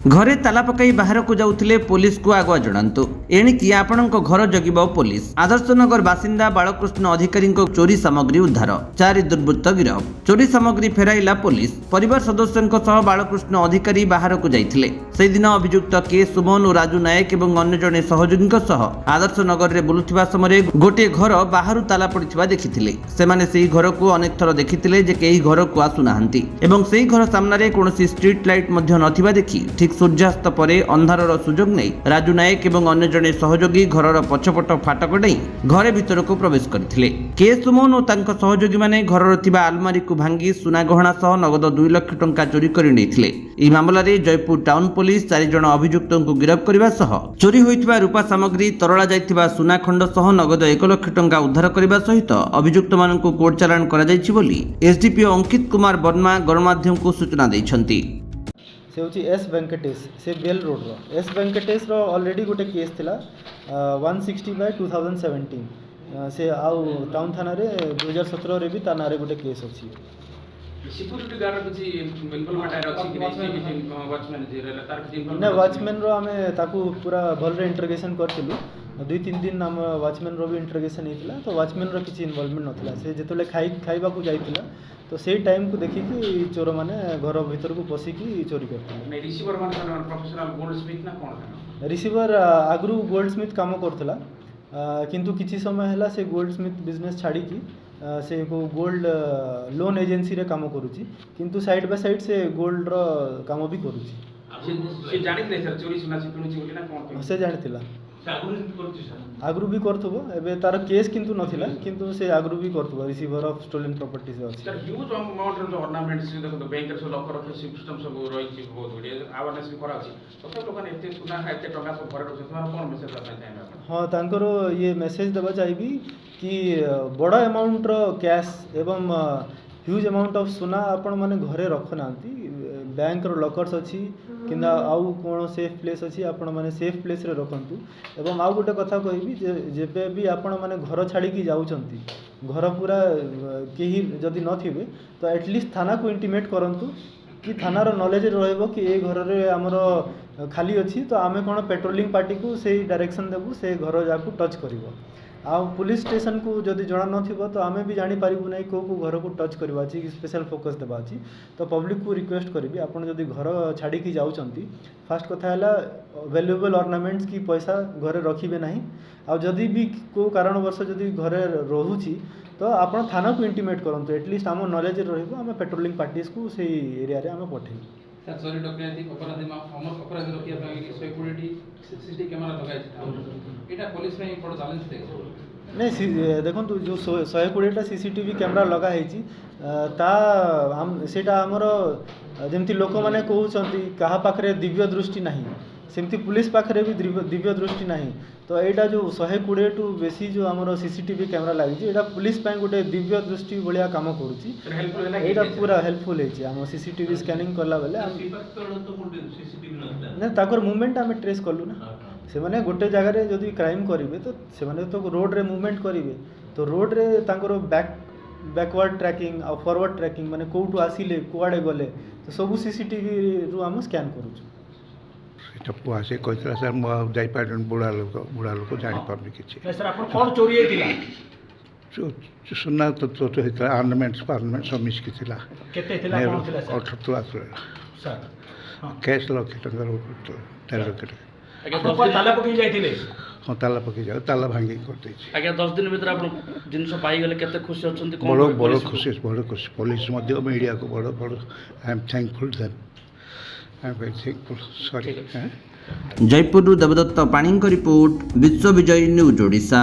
घरे ताला पकाई बाहर को जाउथिले पुलिस को आगुआ जणांतु एणिकी आपणक घर जगिब पुलिस। आदर्शनगर बासिंदा बालकृष्ण अधिकारी चोरी सामग्री उद्धार, 4 दुर्वृत्त गिरफ। चोरी सामग्री फेराइला पुलिस। परिवार सदस्यों सह बालकृष्ण अधिकारी बाहर को जाइथिले। से दिन अभियुक्त के सुमन और राजू नायक एवं अन्य जने सहयोगी सह आदर्शनगर रे बुलुथिबा समय गोटे घर बाहर ताला पड़िथिबा देखिथिले। सेमाने सेही घर को अनेक थर देखिथिले जे केही घर को आसु नाहंती एवं सेही घर सामने कोनोसी स्ट्रीट लाइट मध्य नथिबा देखि ठीक सूर्यास्त पर अंधारर सुजोग नहीं राजू नायक एवं अन्य जने सहयोगी घरर पछपट फाटक डेई घरे भीतर को प्रवेश करथिले। के सुमन और तांको सहयोगी माने घरर थिबा आलमारी को भांगी सुना गहना सह नगद 2 लाख टंका चोरी करि नेथिले। ई मामला रे जयपुर टाउन पुलिस 4 जन अभियुक्तों को गिरफ्त करबा सह चोरी होइथिबा रूपा सामग्री तरला जाइथिबा सुना खंड सह नगद 1 लाख टंका उद्धार करबा सहित अभियुक्त माननकु कोर्ट चालान करा जाइछि बोली एसडीपीओ अंकित कुमार वर्मा गणमाध्यम को सूचना दैछन्ति। से हूँ एस वेंकटेश से bell road rho S Venkatesh रो ऑलरेडी गोटे केस थिला 160/2017 से आउ टाउन थाना रे 2017 रे भी ता नारे गोटे केस अछि। सिक्योरिटी गार्ड किछि इन्वॉल्वमेंट आर अछि कि वॉचमैन जे रहला तार किछि ना वॉचमैन रो हमें ताकू पूरा भल रे इंटरोगेशन करथिलु 2-3 दिन हम वॉचमैन रो भी इंटरोगेशन हेतिला तो वॉचमैन रो किछि इन्वॉल्वमेंट नथिला। से जेतले खाइबा को जाइतिला तो सेही टाइम को देखि कि चोर माने घर भीतर को पसी की चोरी करथिले। नै रिसीवर माने प्रोफेशनल गोल्ड स्मिथ ना कोन रिसीवर आगरू गोल्ड स्मिथ काम करथिला किंतु किछि समय हला से गोल्ड स्मिथ बिजनेस छाड़ी की से को गोल्ड लोन एजेंसी रे काम करूची किंतु साइड बाय साइड से गोल्ड रो काम भी करूची। से जानितले सर चोरी सुना सिकुनुची बोली ना कोन से जानितिला आगुरु भी करती सर आगरू भी करथबो एबे तार केस किंतु नथिला किंतु से आगरू भी करथबो रिसीवर ऑफ स्टोलन प्रॉपर्टी से अछि। सर ह्यूज अमाउंट रो ऑर्नामेंट्स देखो तो बैंक रे लॉकर रखे सिस्टम सब रही छी बहुत बढ़िया अवेयरनेस भी करा छी तो लोगन एते सुना एते टका सब भरे रखे तोरा कोन मेसेज करना चाहिए। हां तांकर ये मेसेज देबा चाहिबी कि बड़ा अमाउंट रो कैश एवं ह्यूज अमाउंट ऑफ सुना आपण माने घरे रखनांती बैंक रो लॉकर्स अछि किंदा आउ कोन सेफ प्लेस अछि आपण माने सेफ प्लेस रे रखंतु। एवं आउ गोटे कथा कहबी जेबे भी आपण माने घर छाड़ी की जाउचंती घर पूरा केही जदी नथिबे तो एटलीस्ट थाना को इंटीमेट करंतु कि थानार नॉलेज रहइबो कि ए घर रे हमरो खाली अछि तो आमे कोन पेट्रोलिंग पार्टी को सेही डायरेक्शन देबु से घर जाकू टच करिवो। आ पुलिस स्टेशन को जदि जणा नथिबो तो आमे भी जानि पारिबु नै को घर को टच करबा अछि कि स्पेशल फोकस देबा अछि। तो पब्लिक को रिक्वेस्ट करबी आपण जदि घर छाड़ी की जाउचंती फास्ट कथा हला वैल्यूएबल ऑर्नामेंट्स की पैसा घरे रखिबे नाही। आ जदि भी को कारणवश जदि घरे रहुची तो आपण थाना को इंटीमेट करंतु एटलीस्ट हम नॉलेज रहइबो हम पेट्रोलिंग पार्टीज को सेही एरिया रे हम पठेबो। सर सॉरी डकैती अपराधी हमर अपराधी रोकिया ପାଇଁ सिक्योरिटी सीसीटीवी कैमरा लगाइ छै एटा पुलिस में बड़ चैलेंज थे नहीं देखो जो 120टा सीसीटीवी कैमरा लगा है ता हम सेटा हमर जेमती लोक माने कहउछंती कहा पाखरे दिव्य दृष्टि नहीं सेमती पुलिस पाखरे भी दिव्य दृष्टि नहीं। तो एटा जो 120 टू बेसी जो हमर सीसीटीवी कैमरा लागि छै एटा पुलिस पय गोटे दिव्य दृष्टि बलिया काम करूची एटा पूरा हेल्पफुल है हम सीसीटीवी स्कैनिंग करला बेले नहीं ताकर मूवमेंट हम ट्रेस करलु ना से माने गोटे जगह रे जदि क्राइम करिवे तो से माने तो रोड रे मूवमेंट करिवे तो रोड रे ताकर बैकवर्ड ट्रैकिंग और फॉरवर्ड ट्रैकिंग माने कोठु आसीले कुआडे गले तो सब सीसीटीवी रु हम स्कैन करूछु। सेटा पुआ से कहतला सर म जाई पाडन बुढ़ा लोक जानि पाबनी किछि सर आपण कोन चोरी हेतिला सुना तो हेतला ऑर्नामेंट्स सब मिस किथिला केते थिला कोन थिला सर 18 लाख सर कैश लॉक टंगर 13 लाख आगे ताला पकई जाइथिले हाँ ताला पकई जाओ ताला भांगी कर दै छी आगे 10 दिन भीतर आपण जिंस पाई गेले केते खुशी अछंती बड़ खुशी पुलिस मध्य मीडिया को बड़ I am thankful them I am very thankful sorry. Jaipur Devdutt Pani report विश्व विजय न्यूज ओडिशा।